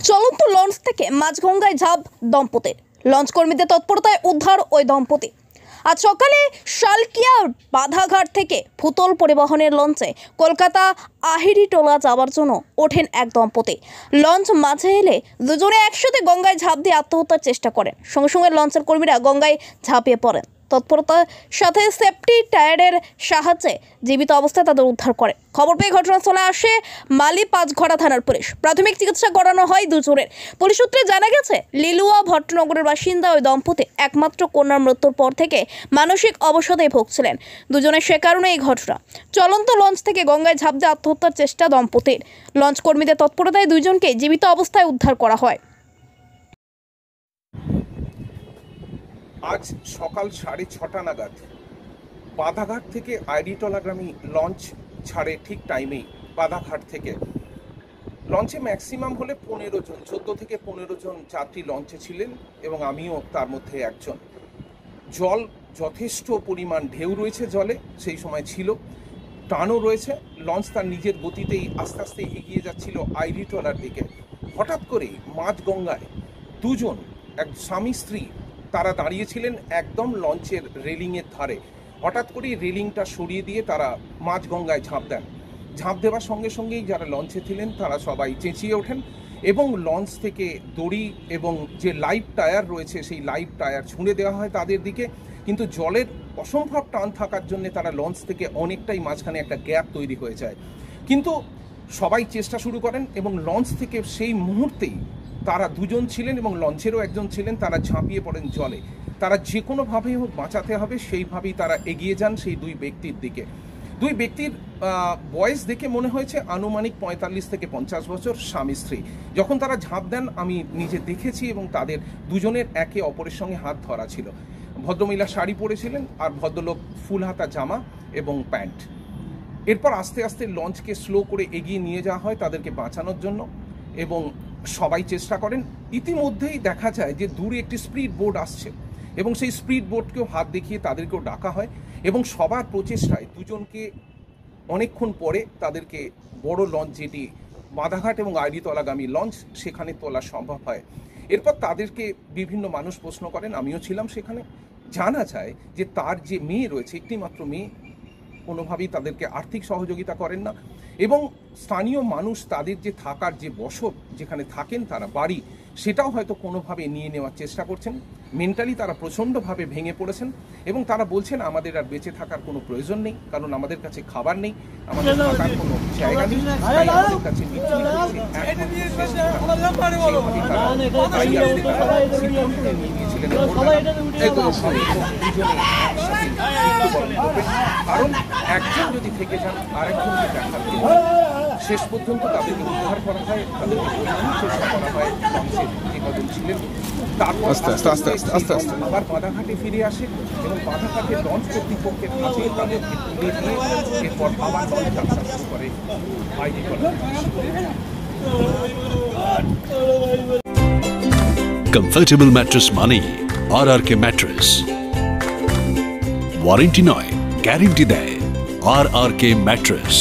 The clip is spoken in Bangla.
চলন্ত লঞ্চ থেকে মাঝগঙ্গায় ঝাঁপ দম্পতির। লঞ্চ কর্মীদের তৎপরতায় উদ্ধার ওই দম্পতি। আজ সকালে শালকিয়া বাধাঘাট থেকে ফুতল পরিবহনের লঞ্চে কলকাতা আহিরিটোলা যাওয়ার জন্য ওঠেন এক দম্পতি। লঞ্চ মাঝে এলে দুজনে একসাথে গঙ্গায় ঝাঁপ দিয়ে আত্মহত্যার চেষ্টা করেন। সঙ্গে সঙ্গে লঞ্চের কর্মীরা গঙ্গায় ঝাঁপিয়ে পড়েন। তৎপরতার সাথে সেফটি টায়ারের সাহায্যে জীবিত অবস্থায় তাদের উদ্ধার করে। খবর পেয়ে ঘটনাস্থলে আসে মালি পাঁচঘড়া থানার পুলিশ। প্রাথমিক চিকিৎসা করানো হয় দুজনের। পুলিশ সূত্রে জানা গেছে, লিলুয়া ভট্টনগরের বাসিন্দা ওই দম্পতি একমাত্র কন্যার মৃত্যুর পর থেকে মানসিক অবসাদে ভুগছিলেন। দুজনের সে কারণে এই ঘটনা। চলন্ত লঞ্চ থেকে গঙ্গায় ঝাঁপ দিয়ে আত্মহত্যার চেষ্টা দম্পতির। লঞ্চ কর্মীদের তৎপরতায় দুইজনকে জীবিত অবস্থায় উদ্ধার করা হয়। আজ সকাল 6:30 নাগাদ বাধাঘাট থেকে আইরিটোলাগামী লঞ্চ ছাড়ে ঠিক টাইমেই। বাধাঘাট থেকে লঞ্চে ম্যাক্সিমাম হলে 15 জন, 14 থেকে 15 জন যাত্রী লঞ্চে ছিলেন এবং আমিও তার মধ্যে একজন। জল যথেষ্ট পরিমাণ ঢেউ রয়েছে, জলে সেই সময় ছিল, টানও রয়েছে। লঞ্চ তার নিজের গতিতেই আস্তে আস্তে এগিয়ে যাচ্ছিল আইরিটোলার দিকে। হঠাৎ করে মাঝ গঙ্গায় দুজন, এক স্বামী স্ত্রী, তারা দাঁড়িয়েছিলেন একদম লঞ্চের রেলিংয়ের ধারে। হঠাৎ করেই রেলিংটা সরিয়ে দিয়ে তারা মাঝ গঙ্গায় ঝাঁপ দেন। ঝাঁপ দেওয়ার সঙ্গে সঙ্গেই যারা লঞ্চে ছিলেন তারা সবাই চেঁচিয়ে ওঠেন এবং লঞ্চ থেকে দড়ি এবং যে লাইভ টায়ার রয়েছে সেই লাইভ টায়ার ছুঁড়ে দেওয়া হয় তাদের দিকে। কিন্তু জলের অসম্ভব টান থাকার জন্য তারা লঞ্চ থেকে অনেকটাই মাঝখানে একটা গ্যাপ তৈরি হয়ে যায়। কিন্তু সবাই চেষ্টা শুরু করেন এবং লঞ্চ থেকে সেই মুহূর্তেই তারা দুজন ছিলেন এবং লঞ্চেরও একজন ছিলেন, তারা ঝাঁপিয়ে পড়েন জলে। তারা যে কোনোভাবেই হোক বাঁচাতে হবে সেইভাবেই তারা এগিয়ে যান সেই দুই ব্যক্তির দিকে। দুই ব্যক্তির বয়স দেখে মনে হয়েছে আনুমানিক 45 থেকে 50 বছর, স্বামী স্ত্রী। যখন তারা ঝাঁপ দেন আমি নিজে দেখেছি এবং তাদের দুজনের একে অপরের সঙ্গে হাত ধরা ছিল। ভদ্রমহিলা শাড়ি পরেছিলেন আর ভদ্রলোক ফুল হাতা জামা এবং প্যান্ট। এরপর আস্তে আস্তে লঞ্চকে স্লো করে এগিয়ে নিয়ে যাওয়া হয় তাদেরকে বাঁচানোর জন্য এবং সবাই চেষ্টা করেন। ইতিমধ্যেই দেখা যায় যে দূরে একটি স্পিড বোট আসছে এবং সেই স্পিড বোটকেও হাত দেখিয়ে তাদেরকেও ডাকা হয় এবং সবার প্রচেষ্টায় দুজনকে অনেকক্ষণ পরে তাদেরকে বড় লঞ্চ, যেটি বাধাঘাট এবং আইরিটোলাগামী লঞ্চ, সেখানে তোলা সম্ভব হয়। এরপর তাদেরকে বিভিন্ন মানুষ প্রশ্ন করেন, আমিও ছিলাম সেখানে। জানা যায় যে তার যে মেয়ে রয়েছে, একটি মাত্র মেয়ে, কোনোভাবেই তাদেরকে আর্থিক সহযোগিতা করেন না এবং স্থানীয় মানুষ তাদের যে থাকার যে বসত, যেখানে থাকেন তারা বাড়ি, সেটাও হয়তো কোনোভাবে নিয়ে নেওয়ার চেষ্টা করছেন। মেন্টালি তারা প্রচণ্ডভাবে ভেঙে পড়েছেন এবং তারা বলছেন আমাদের আর বেঁচে থাকার কোনো প্রয়োজন নেই, কারণ আমাদের কাছে খাবার নেই, আমাদের থাকার কোনো জায়গা নেই, আমাদের কাছে কারণ একজন যদি থেকে যান আরেকজনকে দেখার জন্য শেষ পর্যন্ত তাদেরকে উদ্ধার করা হয়, তাদেরকে চেষ্টা করা হয় লঞ্চের যে কজন ছিলেন। তারপর আবার বাধাঘাটে ফিরে আসে এবং বাধাঘাটে লঞ্চ কর্তৃপক্ষের কাছে তাদেরকে তুলে দিয়ে এরপর আবার লঞ্চ যাত্রা শুরু করে আইরিটোলা। কমফর্টেবল ম্যাট্রেস মানেই RRK ম্যাট্রেস। ওয়ারেন্টি নয়, গ্যারেন্টি দেয় RRK ম্যাট্রেস।